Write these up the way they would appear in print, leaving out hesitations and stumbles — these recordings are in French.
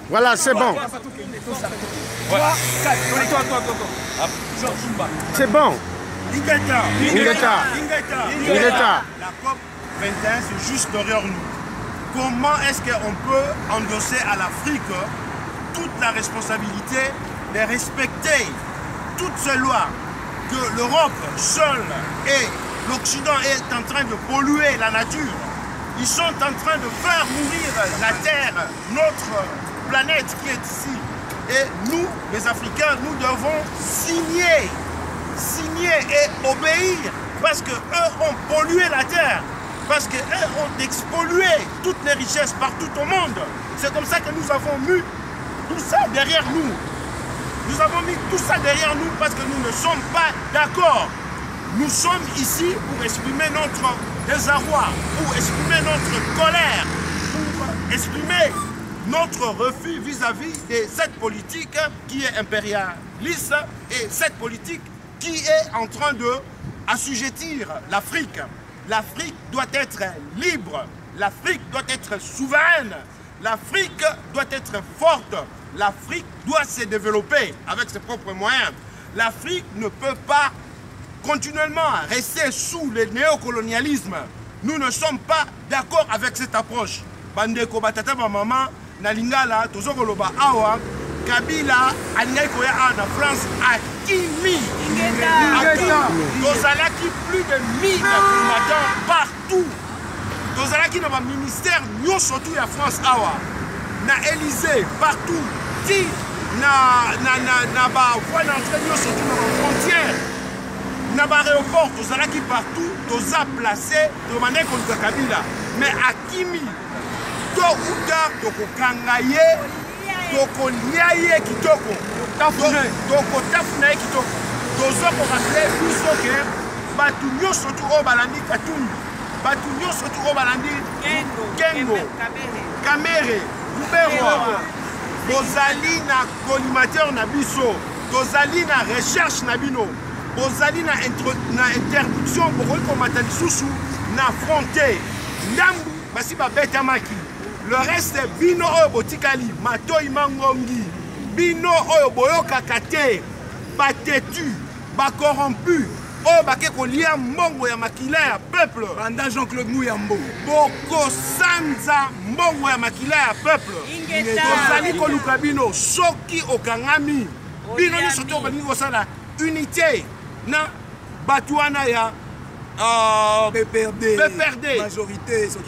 Voilà, c'est bon. C'est bon. Ingeta. La COP 21, c'est juste derrière nous. Comment est-ce qu'on peut endosser à l'Afrique toute la responsabilité de respecter toutes ces lois que l'Europe seule et l'Occident est en train de polluer la nature. Ils sont en train de faire mourir la Terre, notre planète qui est ici. Et nous, les Africains, nous devons signer et obéir parce qu'eux ont pollué la Terre, parce qu'eux ont expollué toutes les richesses partout au monde. C'est comme ça que nous avons mis tout ça derrière nous. Nous avons mis tout ça derrière nous parce que nous ne sommes pas d'accord. Nous sommes ici pour exprimer notre désarroi, pour exprimer notre colère, pour exprimer notre refus vis-à-vis de cette politique qui est impérialiste et cette politique qui est en train d'assujettir l'Afrique. L'Afrique doit être libre, l'Afrique doit être souveraine, l'Afrique doit être forte, l'Afrique doit se développer avec ses propres moyens. L'Afrique ne peut pas continuellement rester sous le néocolonialisme. Nous ne sommes pas d'accord avec cette approche. Bandeko batata maman na lingala tozokoloba awa Kabila alingai koya na France akimi tozalaki plus de 1000 combattants partout. Tozalaki na ba ministère nyonso tout ya France awa na Élysée partout ti na ba voie d'entrée nyonso tout na frontière. Na ba aéroport tozalaki partout toza placé tomane contre Kabila mais akimi to uta tokokanga ye tokolia ye kitoko tokotafuna ye kitoko tozokoraple biso ke batu nyonso tu oyo balandi Katumbi batu nyonso tu oyo balandi Kengo Kamere Luberwa bozali na collimateur na biso tozali na recherche na bino bozali na interdiction bokoki komata lisusu na fronte ndambu basi babetamaki. Le reste bino oyo botikali matoi mangongi bino oyo boyokaka te batetu bacorrompu oyo bake kolia mbongo ya makila ya peuple banda Jean-Claude Muyambo bokosanza mbongo ya makila ya peuple tozali koluka bino soki okangami bino nyonso te obalingi kosala unité na bato wana ya PPRD,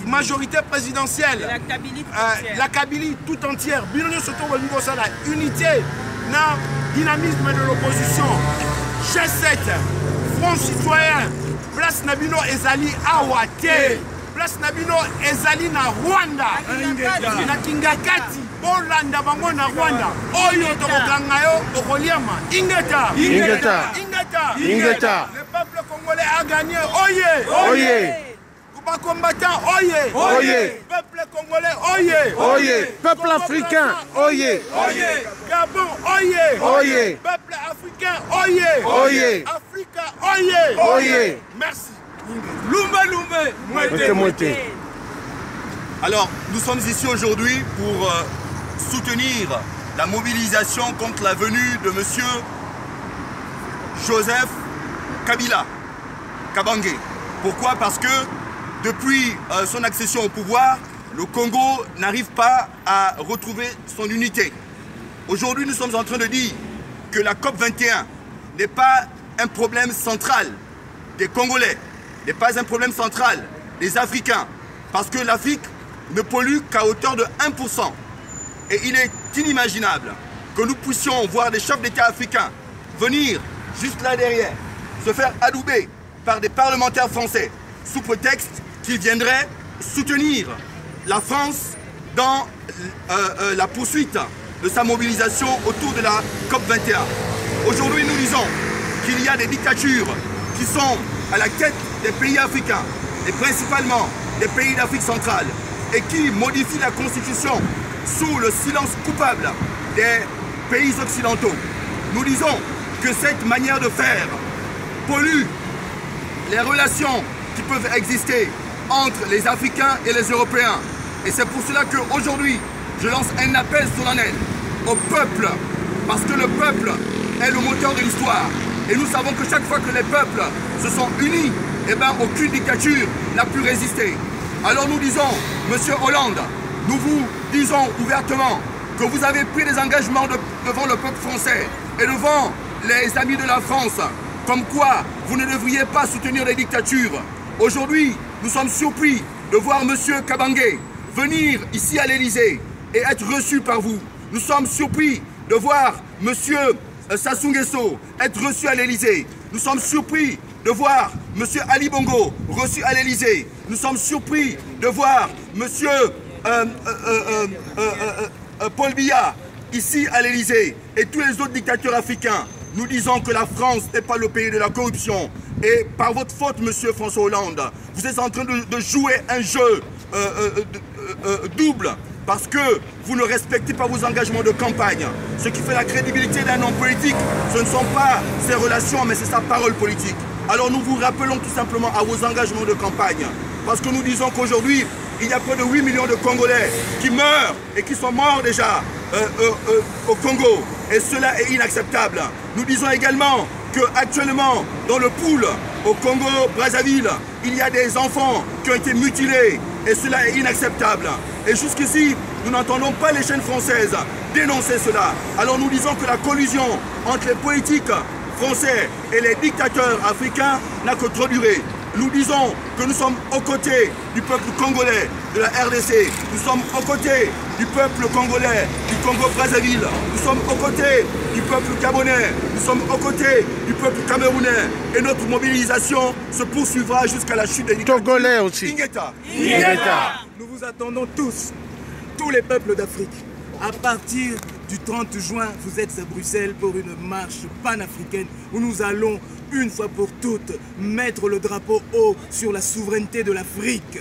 majorité présidentielle, la Kabylie tout entière, la unité, na dynamisme de l'opposition, G7, Front Citoyen, place Nabino Ezali Awate, place Nabino Ezali na Rwanda, na Kingakati, Bolanda bango na Rwanda, Oyo Tokokangayo, Okoliama, Ingeta. Le peuple congolais a gagné, oyez! Combattant, oyez! Peuple congolais, oyez! Peuple africain, oyez! Gabon, oyez! Peuple africain, oyez! Afrique, oyez! Merci. Lumbe, Alors, nous sommes ici aujourd'hui pour soutenir la mobilisation contre la venue de monsieur Joseph Kabila Kabange. Pourquoi? Parce que depuis son accession au pouvoir, le Congo n'arrive pas à retrouver son unité. Aujourd'hui, nous sommes en train de dire que la COP 21 n'est pas un problème central des Congolais, n'est pas un problème central des Africains, parce que l'Afrique ne pollue qu'à hauteur de 1%. Et il est inimaginable que nous puissions voir des chefs d'État africains venir juste là derrière, se faire adouber par des parlementaires français sous prétexte qu'ils viendraient soutenir la France dans la poursuite de sa mobilisation autour de la COP 21. Aujourd'hui, nous disons qu'il y a des dictatures qui sont à la tête des pays africains, et principalement des pays d'Afrique centrale, et qui modifient la constitution sous le silence coupable des pays occidentaux. Nous disons que cette manière de faire pollue les relations qui peuvent exister entre les Africains et les Européens. Et c'est pour cela qu'aujourd'hui, je lance un appel solennel au peuple, parce que le peuple est le moteur de l'histoire. Et nous savons que chaque fois que les peuples se sont unis, eh bien, aucune dictature n'a pu résister. Alors nous disons, Monsieur Hollande, nous vous disons ouvertement que vous avez pris des engagements devant le peuple français et devant les amis de la France, comme quoi vous ne devriez pas soutenir les dictatures. Aujourd'hui, nous sommes surpris de voir Monsieur Kabange venir ici à l'Élysée et être reçu par vous. Nous sommes surpris de voir Monsieur Sassou Nguesso être reçu à l'Élysée. Nous sommes surpris de voir Monsieur Ali Bongo reçu à l'Élysée. Nous sommes surpris de voir Monsieur Paul Biya ici à l'Élysée et tous les autres dictateurs africains. Nous disons que la France n'est pas le pays de la corruption. Et par votre faute, Monsieur François Hollande, vous êtes en train de jouer un jeu double parce que vous ne respectez pas vos engagements de campagne. Ce qui fait la crédibilité d'un homme politique, ce ne sont pas ses relations, mais c'est sa parole politique. Alors nous vous rappelons tout simplement à vos engagements de campagne. Parce que nous disons qu'aujourd'hui, il y a près de 8 millions de Congolais qui meurent et qui sont morts déjà au Congo. Et cela est inacceptable. Nous disons également qu'actuellement, dans le pool au Congo-Brazzaville, il y a des enfants qui ont été mutilés. Et cela est inacceptable. Et jusqu'ici, nous n'entendons pas les chaînes françaises dénoncer cela. Alors nous disons que la collusion entre les politiques français et les dictateurs africains n'a que trop duré. Nous disons que nous sommes aux côtés du peuple congolais de la RDC. Nous sommes aux côtés du peuple congolais du Congo-Brazzaville. Nous sommes aux côtés du peuple gabonais. Nous sommes aux côtés du peuple camerounais. Et notre mobilisation se poursuivra jusqu'à la chute des dictatures. Togolais aussi. Ingeta. Nous vous attendons tous les peuples d'Afrique. À partir du 30 juin, vous êtes à Bruxelles pour une marche panafricaine où nous allons, une fois pour toutes, mettre le drapeau haut sur la souveraineté de l'Afrique.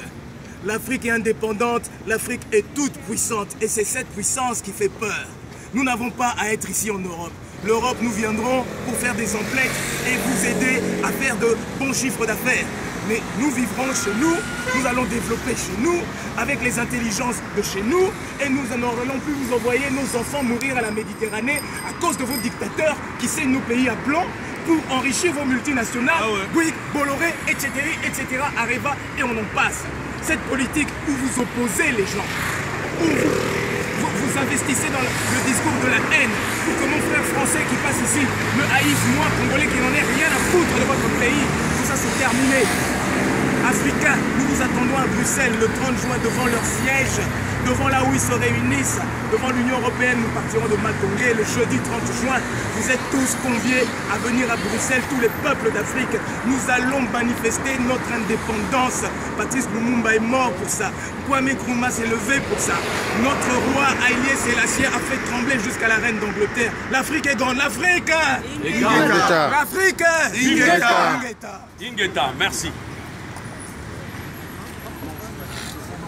L'Afrique est indépendante, l'Afrique est toute puissante et c'est cette puissance qui fait peur. Nous n'avons pas à être ici en Europe. L'Europe, nous viendrons pour faire des emplettes et vous aider à faire de bons chiffres d'affaires. Mais nous vivrons chez nous, nous allons développer chez nous, avec les intelligences de chez nous, et nous n'aurons plus vous envoyer nos enfants mourir à la Méditerranée à cause de vos dictateurs qui saignent nos pays à blanc pour enrichir vos multinationales, Bouygues, Bolloré, etc., Areva, et on en passe. Cette politique où vous opposez les gens, où vous investissez dans le discours de la haine pour que mon frère français qui passe ici me haïsse, moi, Congolais, qui n'en ai rien à foutre de votre pays. Tout ça, c'est terminé. Africains, nous vous attendons à Bruxelles le 30 juin devant leur siège, devant là où ils se réunissent, devant l'Union Européenne. Nous partirons de Matongé le jeudi 30 juin. Vous êtes tous conviés à venir à Bruxelles, tous les peuples d'Afrique. Nous allons manifester notre indépendance. Patrice Lumumba est mort pour ça. Kwame Nkrumah s'est levé pour ça. Notre roi Haïlé Sélassié a fait trembler jusqu'à la reine d'Angleterre. L'Afrique est grande. L'Afrique! Ingeta. L'Afrique! Ingeta. Ingeta. Ingeta, merci.